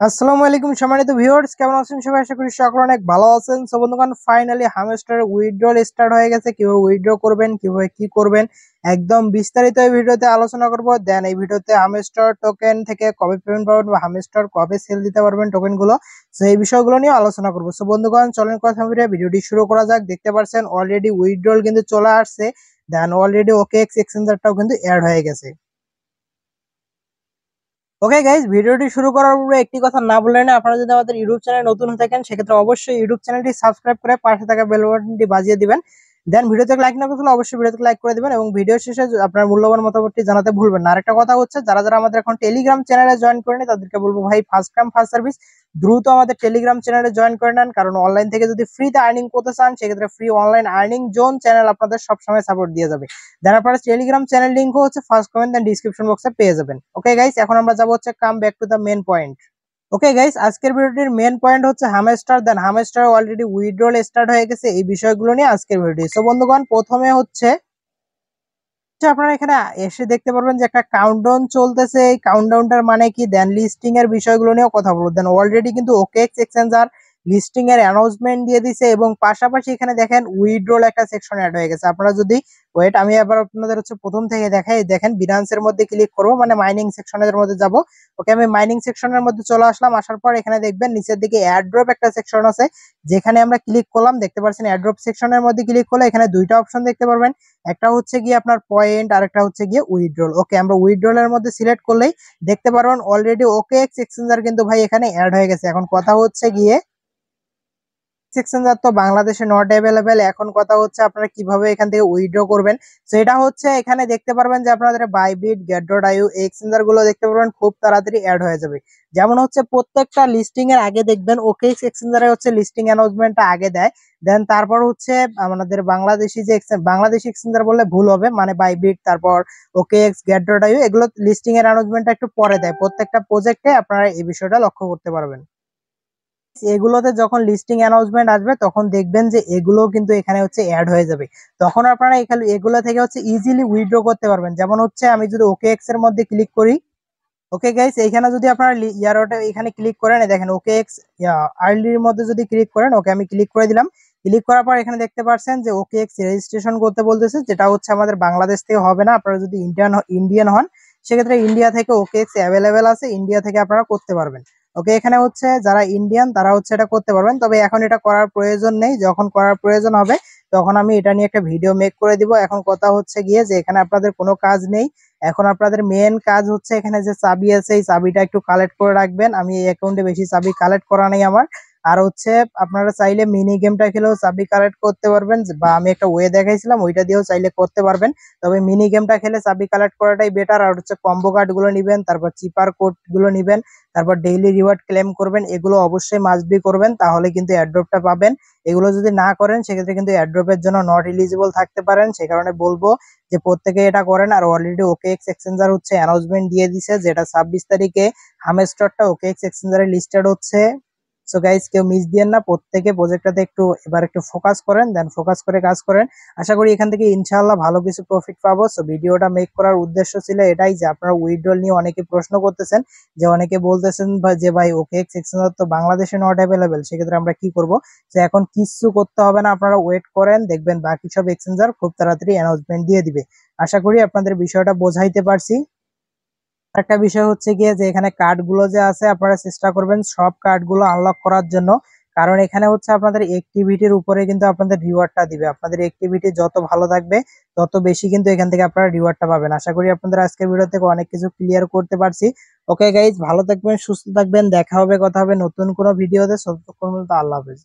আসসালামু আলাইকুম সম্মানিত ভিউয়ার্স, কেমন আছেন সবাই? আশা করি সকলে অনেক ভালো আছেন। সো বন্ধুগণ, ফাইনালি হামস্টার উইথড্রল স্টার্ট হয়ে গেছে। কিভাবে উইথড্র করবেন, কিভাবে কি করবেন, একদম বিস্তারিত এই ভিডিওতে আলোচনা করব। দেন এই ভিডিওতে হামস্টার টোকেন থেকে কবে পেমেন্ট পাবেন বা হামস্টার কবে সেল দিতে পারবেন টোকেন গুলো, সো এই বিষয়গুলো নিয়ে আলোচনা করব। সো বন্ধুগণ, চলেন কথা বলে ভিডিওটি শুরু করা যাক। দেখতে পাচ্ছেন অলরেডি উইথড্রল কিন্তু চলে আসছে। দেন অলরেডি ওকেএক্স এক্সচেঞ্জারটাও কিন্তু অ্যাড হয়ে গেছে। ওকে গাইজ, ভিডিওটি শুরু করার পূর্বে একটি কথা না বললে না, আপনারা যদি আমাদের ইউটিউব চ্যানেল নতুন হয়ে থাকেন সেক্ষেত্রে অবশ্যই ইউটিউব চ্যানেলটি সাবস্ক্রাইব করে পাশে থাকা বেল বাটনটি বাজিয়ে দিবেন। দেন ভিডিওতে লাইক না করলে অবশ্যই ভিডিওতে লাইক করে দিবেন এবং ভিডিও শেষে আপনার মূল্যবান মতামতটি জানাতে ভুলবেন না। আরেকটা কথা হচ্ছে, যারা যারা আমাদের এখন টেলিগ্রাম চ্যানেলে জয়েন করেনি তাদেরকে বলবো, ভাই ফার্স্ট কাম ফার্স্ট সার্ভিস, দ্রুত আমাদের টেলিগ্রাম চ্যানেলে জয়েন করে নেন। কারণ অনলাইন থেকে যদি ফ্রিতে আর্নিং করতে চান সেক্ষেত্রে free online earning zone channel আপনাদের সবসময় সাপোর্ট দিয়ে যাবে। দেন আপনারা টেলিগ্রাম চ্যানেল লিংকও হচ্ছে ফার্স্ট কমেন্ট দেন ডিসক্রিপশন বক্সে পেয়ে যাবেন। ওকে গাইস, এখন আমরা যাবো হচ্ছে come back to the main point. Okay guys, আজকের ভিডিওটির মেন পয়েন্ট হচ্ছে hamster. Then hamster already withdrawal start হয়ে গেছে, এই বিষয়গুলো নিয়ে আজকের ভিডিও। সো বন্ধুগণ, প্রথমে হচ্ছে আপনারা এখানে এসে দেখতে পারবেন যে একটা কাউন্টডাউন চলতেছে। এই কাউন্টডাউনটার মানে কি, দেন লিস্টিং এর বিষয়গুলো নিয়েও কথা বলবো। দেন অলরেডি কিন্তু ওকেএক্স এক্সচেঞ্জার লিস্টিং এর অ্যানাউন্সমেন্ট দিয়ে দিছে এবং পাশাপাশি এখানে দেখেন উইথড্রল একটা সেকশন অ্যাড হয়ে গেছে। আপনারা যদি ওয়েট, আমি আবার আপনাদের হচ্ছে প্রথম থেকে দেখাই। দেখেন বিনান্সের মধ্যে ক্লিক করবো, মানে মাইনিং সেকশনের মধ্যে যাব। ওকে, আমি মাইনিং সেকশনের মধ্যে চলে আসলাম। আসার পর এখানে দেখবেন নিচের দিকে অ্যাড্রপ একটা সেকশন আছে, যেখানে আমরা ক্লিক করলাম। দেখতে পাচ্ছেন অ্যাড্রপ সেকশনের মধ্যে ক্লিক করলে এখানে দুইটা অপশন দেখতে পারবেন। একটা হচ্ছে গিয়ে আপনার পয়েন্ট আর একটা হচ্ছে গিয়ে উইথড্রল। ওকে, আমরা উইথড্রল এর মধ্যে সিলেক্ট করলেই দেখতে পারবেন অলরেডি ওকেএক্স এক্সচেঞ্জার কিন্তু ভাই এখানে অ্যাড হয়ে গেছে। এখন কথা হচ্ছে গিয়ে এক্সচেঞ্জার তো বাংলাদেশে নট অ্যাভেলেবেল। এখন কথা হচ্ছে আপনারা কিভাবে এখান থেকে উইথড্র করবেন, সেটা হচ্ছে এখানে দেখতে পারবেন যে আপনাদের বাইবিট, get.io এক্সচেঞ্জার গুলো দেখতে পারবেন খুব তাড়াতাড়ি অ্যাড হয়ে যাবে। যেমন হচ্ছে প্রত্যেকটা লিস্টিং এর আগে দেখবেন ওকেএক্স এক্সচেঞ্জারে হচ্ছে লিস্টিং অ্যানাউন্সমেন্টটা আগে দেয়। দেন তারপর হচ্ছে আমাদের বাংলাদেশি যে বাংলাদেশি এক্সচেঞ্জার বললে ভুল হবে, মানে বাইবিট, তারপর ওকেএক্স, get.io এগুলো লিস্টিং এর অ্যানাউন্সমেন্টটা একটু পরে দেয়। প্রত্যেকটা প্রজেক্টে আপনারা এই বিষয়টা লক্ষ্য করতে পারবেন। এগুলোতে যখন লিস্টিং অ্যানাউন্সমেন্ট আসবে তখন দেখবেন যে এগুলো কিন্তু এখানে হচ্ছে অ্যাড হয়ে যাবে। তখন আপনারা এখানে এগুলো থেকে হচ্ছে ইজিলি উইথড্র করতে পারবেন। যেমন হচ্ছে আমি যদি ওকেএক্স এর মধ্যে ক্লিক করি। ওকে গাইস, এইখানে যদি আপনারা ইয়ারটা এখানে ক্লিক করেন, দেখেন ওকেএক্স আর্লির মধ্যে যদি ক্লিক করেন। ওকে, আমি ক্লিক করে দিলাম। ক্লিক করার পর এখানে দেখতে পাচ্ছেন যে ওকেএক্স রেজিস্ট্রেশন করতে বলতেছে, যেটা হচ্ছে আমাদের বাংলাদেশ থেকে হবে না। আপনারা যদি ইন্ডিয়ান হন সেক্ষেত্রে ইন্ডিয়া থেকে ওকেএক্স অ্যাভেলেবেল আছে, ইন্ডিয়া থেকে আপনারা করতে পারবেন। ওকে, এখানে হচ্ছে যারা ইন্ডিয়ান তারা হচ্ছে এটা করতে পারবেন, তবে এখন এটা করার প্রয়োজন নেই। যখন করার প্রয়োজন হবে তখন আমি এটা নিয়ে একটা ভিডিও মেক করে দিব। এখন কথা হচ্ছে গিয়ে যে এখানে আপনাদের কোনো কাজ নেই। এখন আপনাদের মেন কাজ হচ্ছে এখানে যে চাবি আছে এই চাবিটা একটু কালেক্ট করে রাখবেন। আমি এই অ্যাকাউন্টে বেশি চাবি কালেক্ট করা নেই আমার। আর হচ্ছে আপনারা চাইলে মিনি গেমটা খেলেও চাবি কালেক্ট করতে পারবেন, বা আমি একটা ওয়ে দেখাইছিলাম ওইটা দিয়েও চাইলে করতে পারবেন। তবে মিনি গেমটা খেলে চাবি কালেক্ট করাটাই বেটার। আর হচ্ছে কম্বো কার্ড গুলো নিবেন, তারপর চিপার কোড গুলো নিবেন, তারপর ডেইলি রিওয়ার্ড ক্লেম করবেন। এগুলো অবশ্যই মাস্ট বি করবেন, তাহলে কিন্তু এয়ারড্রপটা পাবেন। এগুলো যদি না করেন সেক্ষেত্রে কিন্তু এয়ারড্রপের জন্য নট এলিজিবল থাকতে পারেন। সে কারণে বলবো যে প্রত্যেকে এটা করেন। আর অলরেডি ওকেএক্স এক্সচেঞ্জার হচ্ছে অ্যানাউন্সমেন্ট দিয়ে দিছে, যেটা 26 তারিখে হামস্টারটা ওকেএক্স এক্সচেঞ্জারে লিস্টেড হচ্ছে। সো গাইস, কেউ মিস দিয়েন না, প্রত্যেকে প্রজেক্টটাতে একটু ফোকাস করেন, দেন ফোকাস করে কাজ করেন। আশা করি এখান থেকে ইনশাআল্লাহ ভালো কিছু প্রফিট পাবো। সো ভিডিওটা মেক করার উদ্দেশ্য ছিল এটাই, যে আপনারা উইথড্রল নিয়ে অনেকে প্রশ্ন করতেছেন, যে অনেকে বলতেছেন যে ভাই ওকেএক্স এক্সচেঞ্জার তো বাংলাদেশে নট অ্যাভেলেবেল, সেক্ষেত্রে আমরা কি করব। তো এখন কিছু করতে হবে না, আপনারা ওয়েট করেন, দেখবেন বাকি সব এক্সচেঞ্জার খুব তাড়াতাড়ি অ্যানাউন্সমেন্ট দিয়ে দিবে। আশা করি আপনাদের বিষয়টা বোঝাইতে পারছি। একটা বিষয় হচ্ছে গিয়ে যে এখানে কার্ড গুলো যে আছে আপনারা চেষ্টা করবেন সব কার্ড গুলো আনলক করার জন্য। কারণ এখানে হচ্ছে আপনাদের অ্যাক্টিভিটির উপরে কিন্তু আপনাদের রিওয়ার্ডটা দিবে। আপনাদের অ্যাক্টিভিটি যত ভালো থাকবে তত বেশি কিন্তু এখান থেকে আপনারা রিওয়ার্ডটা পাবেন। আশা করি আপনাদের আজকের ভিডিও থেকে অনেক কিছু ক্লিয়ার করতে পারছি। ওকে গাইজ, ভালো থাকবেন, সুস্থ থাকবেন, দেখা হবে, কথা হবে নতুন কোনো ভিডিওতে। ততক্ষণ পর্যন্ত আল্লাহ হাফেজ।